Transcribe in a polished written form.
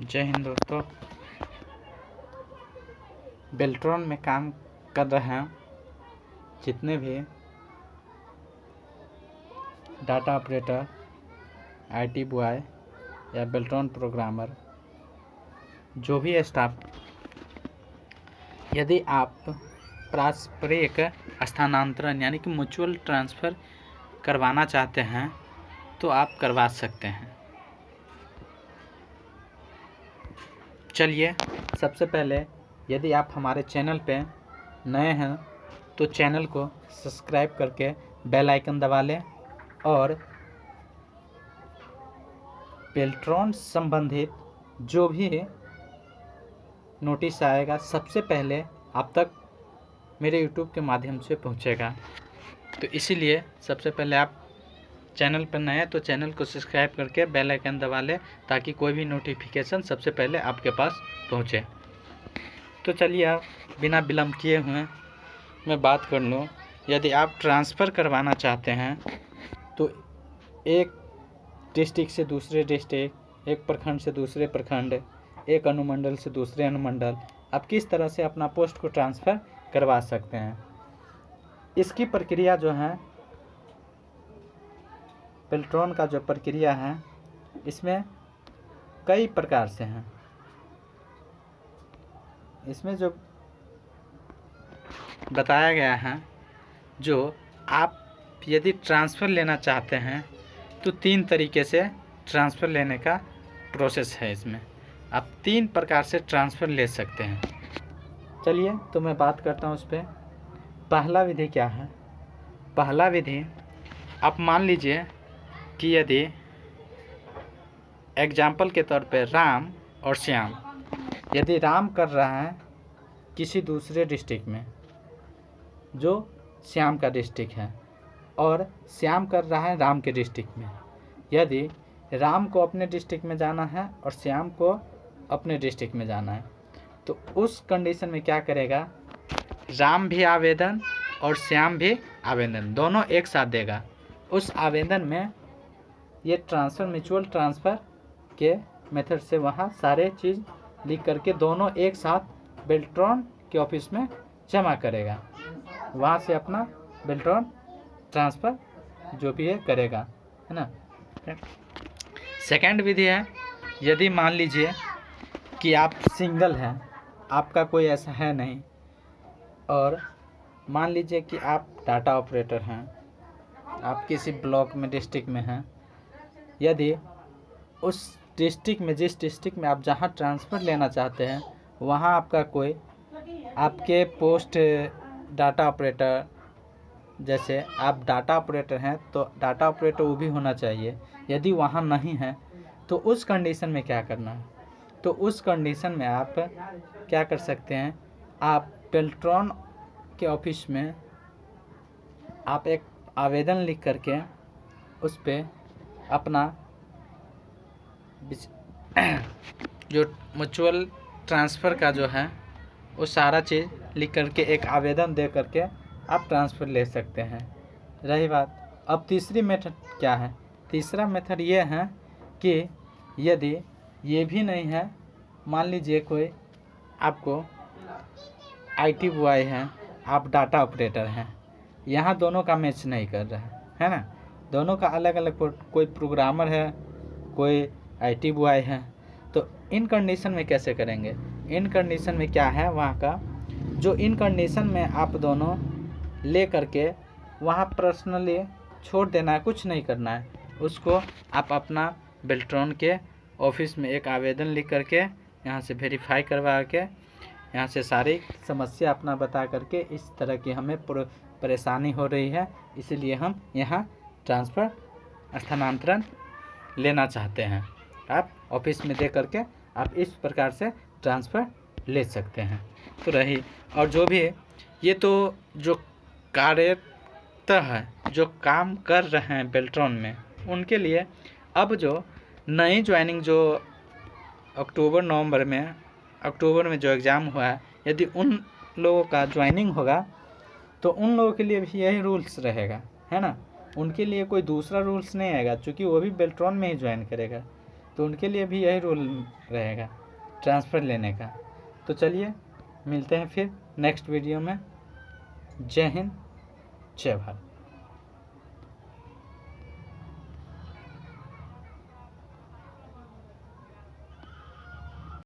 जय हिंद दोस्तों। बेल्ट्रॉन में काम कर रहे हैं जितने भी डाटा ऑपरेटर, आईटी बॉय या बेल्ट्रॉन प्रोग्रामर, जो भी स्टाफ, यदि आप पारस्परिक स्थानांतरण यानी कि म्यूचुअल ट्रांसफ़र करवाना चाहते हैं तो आप करवा सकते हैं। चलिए, सबसे पहले यदि आप हमारे चैनल पे नए हैं तो चैनल को सब्सक्राइब करके बेल आइकन दबा लें और बेल्ट्रॉन संबंधित जो भी नोटिस आएगा सबसे पहले आप तक मेरे यूट्यूब के माध्यम से पहुंचेगा। तो इसीलिए सबसे पहले आप चैनल पर नए हैं तो चैनल को सब्सक्राइब करके बेल आइकन दबा लें ताकि कोई भी नोटिफिकेशन सबसे पहले आपके पास पहुंचे। तो चलिए, आप बिना विलम्ब किए हुए मैं बात कर लूँ। यदि आप ट्रांसफ़र करवाना चाहते हैं तो एक डिस्ट्रिक्ट से दूसरे डिस्ट्रिक्ट, एक प्रखंड से दूसरे प्रखंड, एक अनुमंडल से दूसरे अनुमंडल, आप किस तरह से अपना पोस्ट को ट्रांसफ़र करवा सकते हैं। इसकी प्रक्रिया जो है, बेल्ट्रॉन का जो प्रक्रिया है, इसमें कई प्रकार से हैं। इसमें जो बताया गया है, जो आप यदि ट्रांसफ़र लेना चाहते हैं तो 3 तरीके से ट्रांसफ़र लेने का प्रोसेस है। इसमें आप 3 प्रकार से ट्रांसफ़र ले सकते हैं। चलिए, तो मैं बात करता हूँ उस पर। पहला विधि क्या है? पहला विधि, आप मान लीजिए कि यदि एग्जाम्पल के तौर पे राम और श्याम, यदि राम कर रहा है किसी दूसरे डिस्ट्रिक्ट में जो श्याम का डिस्ट्रिक्ट है और श्याम कर रहा है राम के डिस्ट्रिक्ट में, यदि राम को अपने डिस्ट्रिक्ट में जाना है और श्याम को अपने डिस्ट्रिक्ट में जाना है तो उस कंडीशन में क्या करेगा, राम भी आवेदन और श्याम भी आवेदन दोनों एक साथ देगा। उस आवेदन में ये ट्रांसफ़र, म्यूचुअल ट्रांसफ़र के मेथड से वहाँ सारे चीज़ लिख करके दोनों एक साथ बेल्ट्रॉन के ऑफिस में जमा करेगा। वहाँ से अपना बेल्ट्रॉन ट्रांसफ़र जो भी है करेगा, है ना। सेकंड विधि है, यदि मान लीजिए कि आप सिंगल हैं, आपका कोई ऐसा है नहीं, और मान लीजिए कि आप डाटा ऑपरेटर हैं, आप किसी ब्लॉक में, डिस्ट्रिक्ट में हैं। यदि उस डिस्ट्रिक्ट में, जिस डिस्ट्रिक्ट में आप जहां ट्रांसफ़र लेना चाहते हैं वहां आपका कोई, आपके पोस्ट डाटा ऑपरेटर, जैसे आप डाटा ऑपरेटर हैं तो डाटा ऑपरेटर वो भी होना चाहिए। यदि वहां नहीं है तो उस कंडीशन में क्या करना है? तो उस कंडीशन में आप क्या कर सकते हैं, आप बेल्ट्रॉन के ऑफिस में आप एक आवेदन लिख करके उस पर अपना जो म्यूचुअल ट्रांसफ़र का जो है वो सारा चीज़ लिख करके एक आवेदन दे करके आप ट्रांसफ़र ले सकते हैं। रही बात, अब तीसरी मेथड क्या है? तीसरा मेथड ये है कि यदि ये भी नहीं है, मान लीजिए कोई आपको आईटी बॉय है, आप डाटा ऑपरेटर हैं, यहाँ दोनों का मैच नहीं कर रहा है ना, दोनों का अलग अलग, कोई प्रोग्रामर है, कोई आईटी बॉय है, तो इन कंडीशन में कैसे करेंगे? इन कंडीशन में क्या है, वहाँ का जो इन कंडीशन में आप दोनों ले करके वहाँ पर्सनली छोड़ देना है, कुछ नहीं करना है। उसको आप अपना बेल्ट्रॉन के ऑफिस में एक आवेदन लिख करके यहाँ से वेरीफाई करवा के यहाँ से सारी समस्या अपना बता करके, इस तरह की हमें परेशानी हो रही है, इसलिए हम यहाँ ट्रांसफ़र, स्थानांतरण लेना चाहते हैं, आप ऑफिस में दे करके आप इस प्रकार से ट्रांसफ़र ले सकते हैं। तो रही, और जो भी ये तो जो कार्यरत है, जो काम कर रहे हैं बेल्ट्रॉन में, उनके लिए अब जो नई ज्वाइनिंग, जो अक्टूबर में जो एग्ज़ाम हुआ है, यदि उन लोगों का ज्वाइनिंग होगा तो उन लोगों के लिए भी यही रूल्स रहेगा, है ना। उनके लिए कोई दूसरा रूल्स नहीं आएगा, क्योंकि वो भी बेल्ट्रॉन में ही ज्वाइन करेगा। तो उनके लिए भी यही रूल रहेगा ट्रांसफ़र लेने का। तो चलिए मिलते हैं फिर नेक्स्ट वीडियो में। जय हिंद, जय भारत।